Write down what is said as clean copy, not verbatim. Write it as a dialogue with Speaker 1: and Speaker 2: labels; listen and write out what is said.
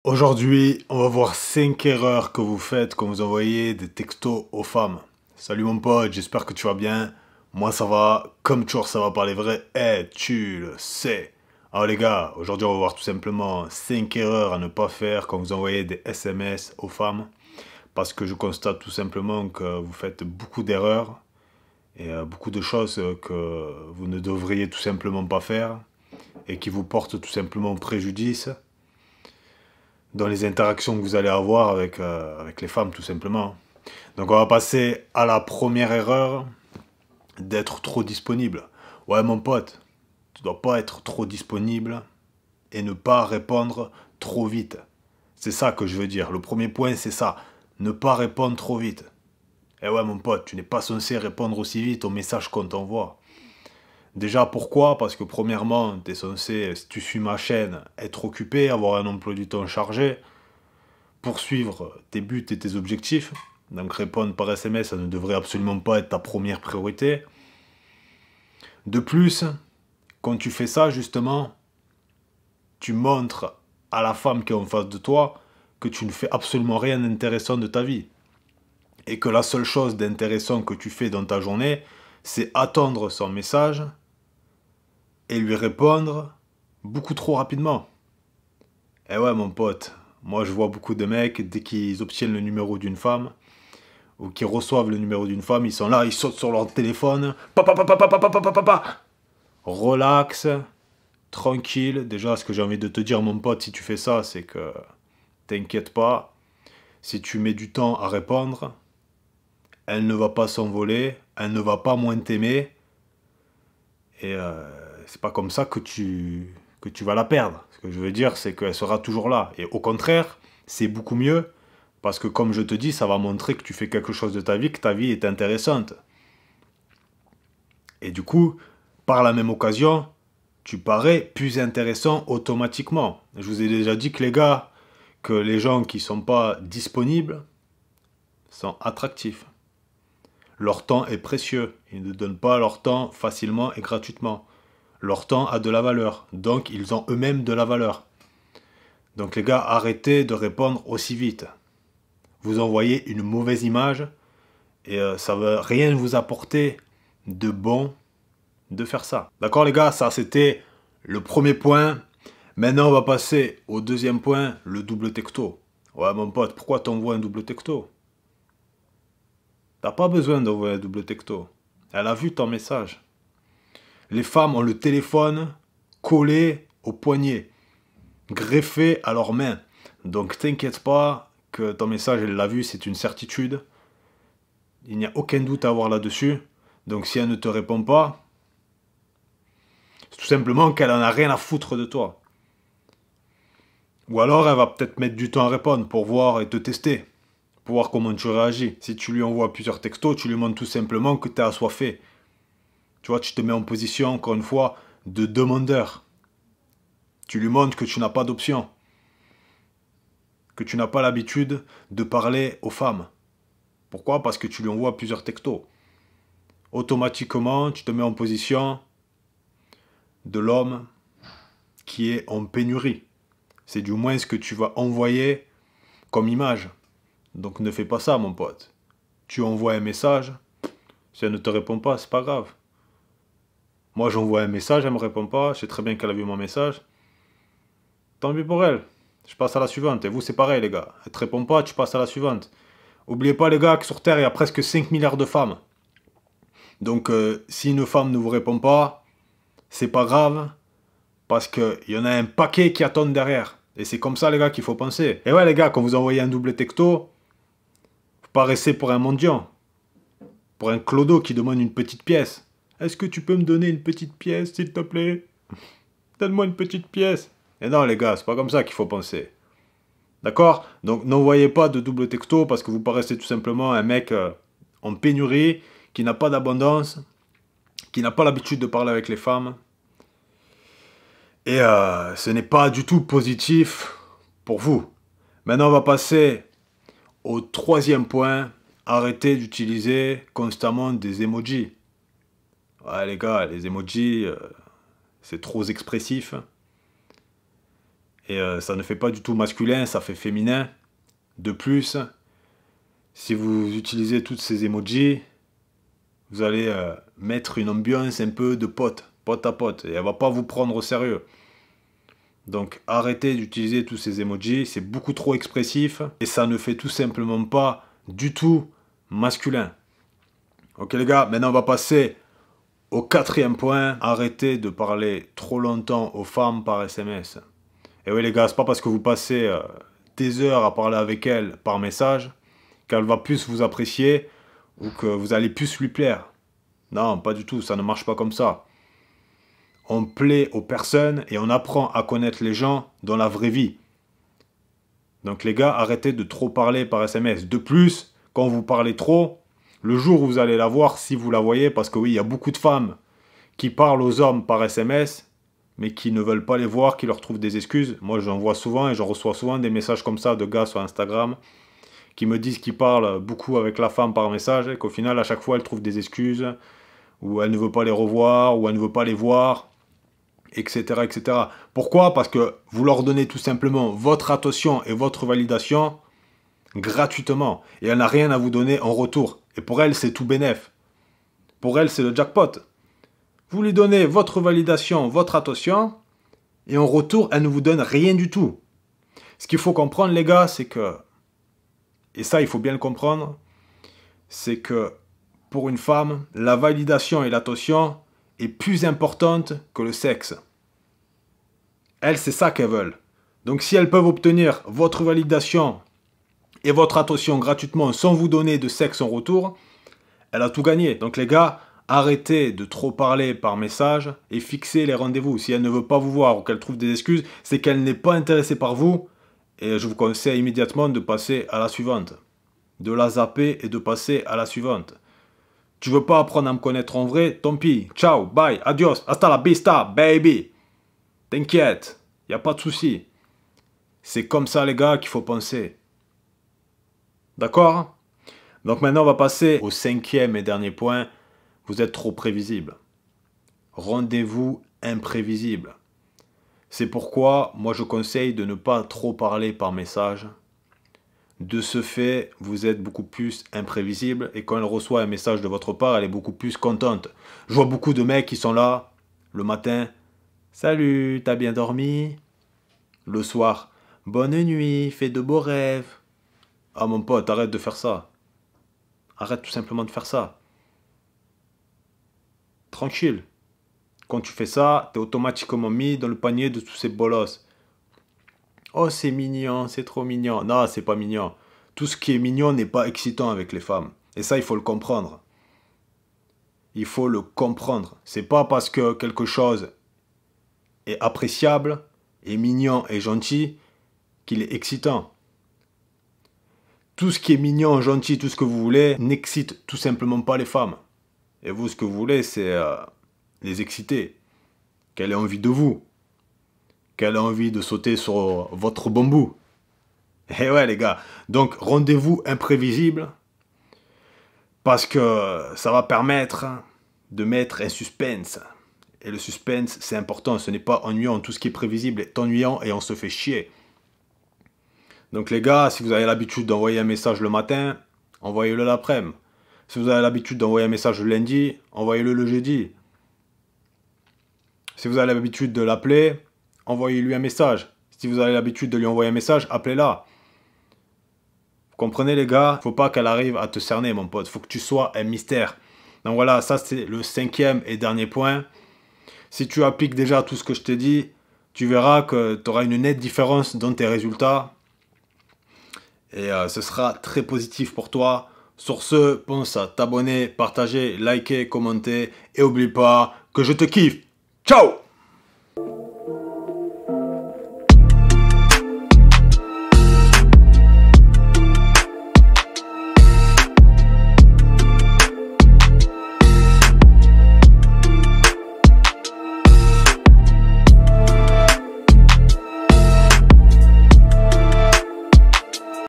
Speaker 1: Aujourd'hui, on va voir 5 erreurs que vous faites quand vous envoyez des textos aux femmes. Salut mon pote, j'espère que tu vas bien. Moi ça va, comme toujours ça va parler vrai. Tu le sais. Alors les gars, aujourd'hui on va voir tout simplement 5 erreurs à ne pas faire quand vous envoyez des SMS aux femmes. Parce que je constate tout simplement que vous faites beaucoup d'erreurs et beaucoup de choses que vous ne devriez tout simplement pas faire et qui vous portent tout simplement préjudice dans les interactions que vous allez avoir avec les femmes, tout simplement. Donc on va passer à la première erreur, d'être trop disponible. Ouais mon pote, tu dois pas être trop disponible et ne pas répondre trop vite. C'est ça que je veux dire. Le premier point, c'est ça. Ne pas répondre trop vite. Eh ouais mon pote, tu n'es pas censé répondre aussi vite aux messages qu'on t'envoie. Déjà, pourquoi? Parce que premièrement, tu es censé, si tu suis ma chaîne, être occupé, avoir un emploi du temps chargé, poursuivre tes buts et tes objectifs. Donc répondre par SMS, ça ne devrait absolument pas être ta première priorité. De plus, quand tu fais ça, justement, tu montres à la femme qui est en face de toi que tu ne fais absolument rien d'intéressant de ta vie. Et que la seule chose d'intéressant que tu fais dans ta journée, c'est attendre son message et lui répondre beaucoup trop rapidement. Eh ouais mon pote, moi je vois beaucoup de mecs, dès qu'ils obtiennent le numéro d'une femme, ou qui reçoivent le numéro d'une femme, ils sont là, ils sautent sur leur téléphone, relax, tranquille. Déjà, ce que j'ai envie de te dire, mon pote, si tu fais ça, c'est que t'inquiète pas, si tu mets du temps à répondre, elle ne va pas s'envoler, elle ne va pas moins t'aimer, et c'est pas comme ça que tu vas la perdre. Ce que je veux dire, c'est qu'elle sera toujours là. Et au contraire, c'est beaucoup mieux, parce que comme je te dis, ça va montrer que tu fais quelque chose de ta vie, que ta vie est intéressante. Et du coup, par la même occasion, tu parais plus intéressant automatiquement. Je vous ai déjà dit que les gars, que les gens qui ne sont pas disponibles sont attractifs. Leur temps est précieux. Ils ne donnent pas leur temps facilement et gratuitement. Leur temps a de la valeur. Donc, ils ont eux-mêmes de la valeur. Donc, les gars, arrêtez de répondre aussi vite. Vous envoyez une mauvaise image et ça ne va rien vous apporter de bon de faire ça. D'accord les gars, ça c'était le premier point. Maintenant on va passer au deuxième point, le double texto. Ouais mon pote, pourquoi t'envoies un double texto? T'as pas besoin d'envoyer un double texto. Elle a vu ton message. Les femmes ont le téléphone collé au poignet, greffé à leurs mains. Donc t'inquiète pas que ton message elle l'a vu, c'est une certitude. Il n'y a aucun doute à avoir là-dessus. Donc si elle ne te répond pas, c'est tout simplement qu'elle en a rien à foutre de toi. Ou alors elle va peut-être mettre du temps à répondre pour voir et te tester. Pour voir comment tu réagis. Si tu lui envoies plusieurs textos, tu lui montres tout simplement que tu es assoiffé. Tu vois, tu te mets en position, encore une fois, de demandeur. Tu lui montres que tu n'as pas d'option. Que tu n'as pas l'habitude de parler aux femmes. Pourquoi? Parce que tu lui envoies plusieurs textos. Automatiquement, tu te mets en position de l'homme qui est en pénurie. C'est du moins ce que tu vas envoyer comme image. Donc ne fais pas ça mon pote. Tu envoies un message, si elle ne te répond pas, c'est pas grave. Moi j'envoie un message, elle me répond pas, je sais très bien qu'elle a vu mon message. Tant pis pour elle. Je passe à la suivante. Et vous c'est pareil les gars. Elle te répond pas, tu passes à la suivante. Oubliez pas les gars que sur Terre il y a presque 5 milliards de femmes. Donc si une femme ne vous répond pas, c'est pas grave. Parce qu'il y en a un paquet qui attendent derrière. Et c'est comme ça les gars qu'il faut penser. Et ouais les gars, quand vous envoyez un double texto, vous paraissez pour un mendiant. Pour un clodo qui demande une petite pièce. Est-ce que tu peux me donner une petite pièce, s'il te plaît? Donne-moi une petite pièce. Et non, les gars, c'est pas comme ça qu'il faut penser. D'accord? Donc, n'envoyez pas de double texto parce que vous paraissez tout simplement un mec en pénurie, qui n'a pas d'abondance, qui n'a pas l'habitude de parler avec les femmes. Et ce n'est pas du tout positif pour vous. Maintenant, on va passer au troisième point. Arrêtez d'utiliser constamment des emojis. Ouais les gars, les emojis, c'est trop expressif. Et ça ne fait pas du tout masculin, ça fait féminin. De plus, si vous utilisez toutes ces emojis, vous allez mettre une ambiance un peu de pote à pote. Et elle va pas vous prendre au sérieux. Donc arrêtez d'utiliser tous ces emojis, c'est beaucoup trop expressif. Et ça ne fait tout simplement pas du tout masculin. Ok les gars, maintenant on va passer au 4e point. Arrêtez de parler trop longtemps aux femmes par SMS. Et oui les gars, c'est pas parce que vous passez des heures à parler avec elles par message qu'elle va plus vous apprécier ou que vous allez plus lui plaire. Non, pas du tout, ça ne marche pas comme ça. On plaît aux personnes et on apprend à connaître les gens dans la vraie vie. Donc les gars, arrêtez de trop parler par SMS. De plus, quand vous parlez trop, le jour où vous allez la voir, si vous la voyez, parce que oui, il y a beaucoup de femmes qui parlent aux hommes par SMS, mais qui ne veulent pas les voir, qui leur trouvent des excuses. Moi, j'en vois souvent et j'en reçois souvent des messages comme ça de gars sur Instagram qui me disent qu'ils parlent beaucoup avec la femme par message et qu'au final, à chaque fois, elle trouve des excuses, ou elle ne veut pas les revoir, ou elle ne veut pas les voir, etc., etc. Pourquoi? Parce que vous leur donnez tout simplement votre attention et votre validation gratuitement. Et elle n'a rien à vous donner en retour. Et pour elle, c'est tout bénef. Pour elle, c'est le jackpot. Vous lui donnez votre validation, votre attention, et en retour, elle ne vous donne rien du tout. Ce qu'il faut comprendre, les gars, c'est que, et ça, il faut bien le comprendre, c'est que pour une femme, la validation et l'attention est plus importante que le sexe. Elles, c'est ça qu'elles veulent. Donc si elles peuvent obtenir votre validation et votre attention gratuitement sans vous donner de sexe en retour, elle a tout gagné. Donc les gars, arrêtez de trop parler par message et fixez les rendez-vous. Si elle ne veut pas vous voir ou qu'elle trouve des excuses, c'est qu'elle n'est pas intéressée par vous. Et je vous conseille immédiatement de passer à la suivante. De la zapper et de passer à la suivante. Tu veux pas apprendre à me connaître en vrai? Tant pis. Ciao, bye, adios, hasta la vista, baby. T'inquiète, y a pas de souci. C'est comme ça les gars qu'il faut penser. D'accord? Donc maintenant on va passer au 5e et dernier point. Vous êtes trop prévisible. Rendez-vous imprévisible. C'est pourquoi moi je conseille de ne pas trop parler par message. De ce fait, vous êtes beaucoup plus imprévisible et quand elle reçoit un message de votre part, elle est beaucoup plus contente. Je vois beaucoup de mecs qui sont là le matin. Salut, t'as bien dormi? Le soir, bonne nuit, fais de beaux rêves. Ah mon pote, arrête de faire ça. Arrête tout simplement de faire ça. Tranquille. Quand tu fais ça, t'es automatiquement mis dans le panier de tous ces bolosses. Oh, c'est mignon, c'est trop mignon. Non, c'est pas mignon. Tout ce qui est mignon n'est pas excitant avec les femmes. Et ça, il faut le comprendre. Il faut le comprendre. C'est pas parce que quelque chose est appréciable, est mignon et gentil qu'il est excitant. Tout ce qui est mignon, gentil, tout ce que vous voulez, n'excite tout simplement pas les femmes. Et vous, ce que vous voulez, c'est les exciter. Qu'elle ait envie de vous. Qu'elle a envie de sauter sur votre bambou. Eh ouais les gars, donc rendez-vous imprévisible parce que ça va permettre de mettre un suspense. Et le suspense c'est important, ce n'est pas ennuyant, tout ce qui est prévisible est ennuyant et on se fait chier. Donc les gars, si vous avez l'habitude d'envoyer un message le matin, envoyez-le l'après-midi. Si vous avez l'habitude d'envoyer un message le lundi, envoyez-le le jeudi. Si vous avez l'habitude de l'appeler, envoyez-lui un message. Si vous avez l'habitude de lui envoyer un message, appelez-la. Vous comprenez les gars? Faut pas qu'elle arrive à te cerner mon pote. Faut que tu sois un mystère. Donc voilà, ça c'est le 5e et dernier point. Si tu appliques déjà tout ce que je t'ai dit, tu verras que tu auras une nette différence dans tes résultats. Et ce sera très positif pour toi. Sur ce, pense à t'abonner, partager, liker, commenter. Et oublie pas que je te kiffe. Ciao!